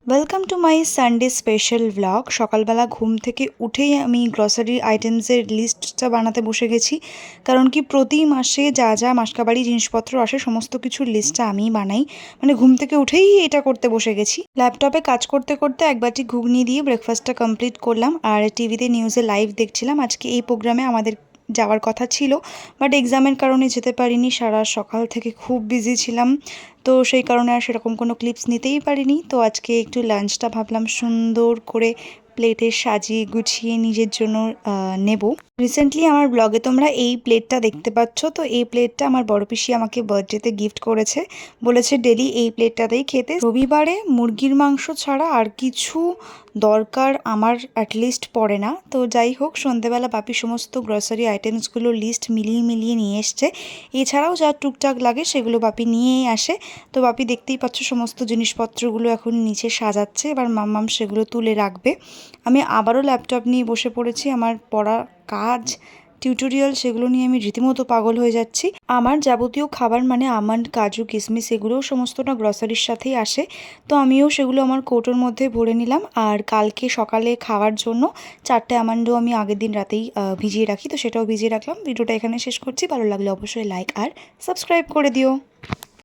Welcome to my Sunday special blog. সকালবেলা ঘুম থেকে উঠেই আমি গ্রসারি আইটেমসের লিস্টটা বানাতে বসে গেছি। কারণ কি প্রতি মাসে যা যা মাসকাবাড়ি জিনিসপত্র আসে সমস্ত কিছুর লিস্টটা আমিই বানাই। মানে ঘুম থেকে উঠেই এটা করতে বসে গেছি। ল্যাপটপে কাজ করতে করতে এক বাটি ঘুগনি দিয়ে ব্রেকফাস্টটা কমপ্লিট করলাম। আর টিভিতে নিউজে লাইভ দেখছিলাম। আজকে এই প্রোগ্রামে আমাদের যাওয়ার কথা ছিল, বাট এক্সামের কারণে যেতে পারিনি। সারা সকাল থেকে খুব বিজি ছিলাম, তো সেই কারণে আর সেরকম কোনো ক্লিপস নিতেই পারিনি। তো আজকে একটু লাঞ্চটা ভাবলাম সুন্দর করে প্লেটে সাজিয়ে গুছিয়ে নিজের জন্য নেব। রিসেন্টলি আমার ব্লগে তোমরা এই প্লেটটা দেখতে পাচ্ছ। তো এই প্লেটটা আমার বড় পিসি আমাকে বার্থডেতে গিফট করেছে, বলেছে ডেলি এই প্লেটটাতেই খেতে। রবিবারে মুরগির মাংস ছাড়া আর কিছু দরকার আমার অ্যাটলিস্ট পড়ে না। তো যাই হোক, সন্ধেবেলা বাপি সমস্ত গ্রসারি আইটেমসগুলো লিস্ট মিলিয়ে মিলিয়ে নিয়ে এসছে। এছাড়াও যা টুকটাক লাগে সেগুলো বাপি নিয়েই আসে। তো বাপি দেখতেই পাচ্ছ সমস্ত জিনিসপত্রগুলো এখন নিচে সাজাচ্ছে, এবার মাম্মাম সেগুলো তুলে রাখবে। আমি আবারও ল্যাপটপ নিয়ে বসে পড়েছি। আমার পড়া কাজ টিউটোরিয়াল সেগুলো নিয়ে আমি রীতিমতো পাগল হয়ে যাচ্ছি। আমার যাবতীয় খাবার মানে আমন্ড, কাজু, কিশমিশ এগুলোও সমস্তটা গ্রসারির সাথেই আসে। তো আমিও সেগুলো আমার কৌটোর মধ্যে ভরে নিলাম। আর কালকে সকালে খাওয়ার জন্য 4টে আমন্ডও আমি আগের দিন রাতেই ভিজিয়ে রাখি, তো সেটাও ভিজিয়ে রাখলাম। ভিডিওটা এখানে শেষ করছি। ভালো লাগলে অবশ্যই লাইক আর সাবস্ক্রাইব করে দিও।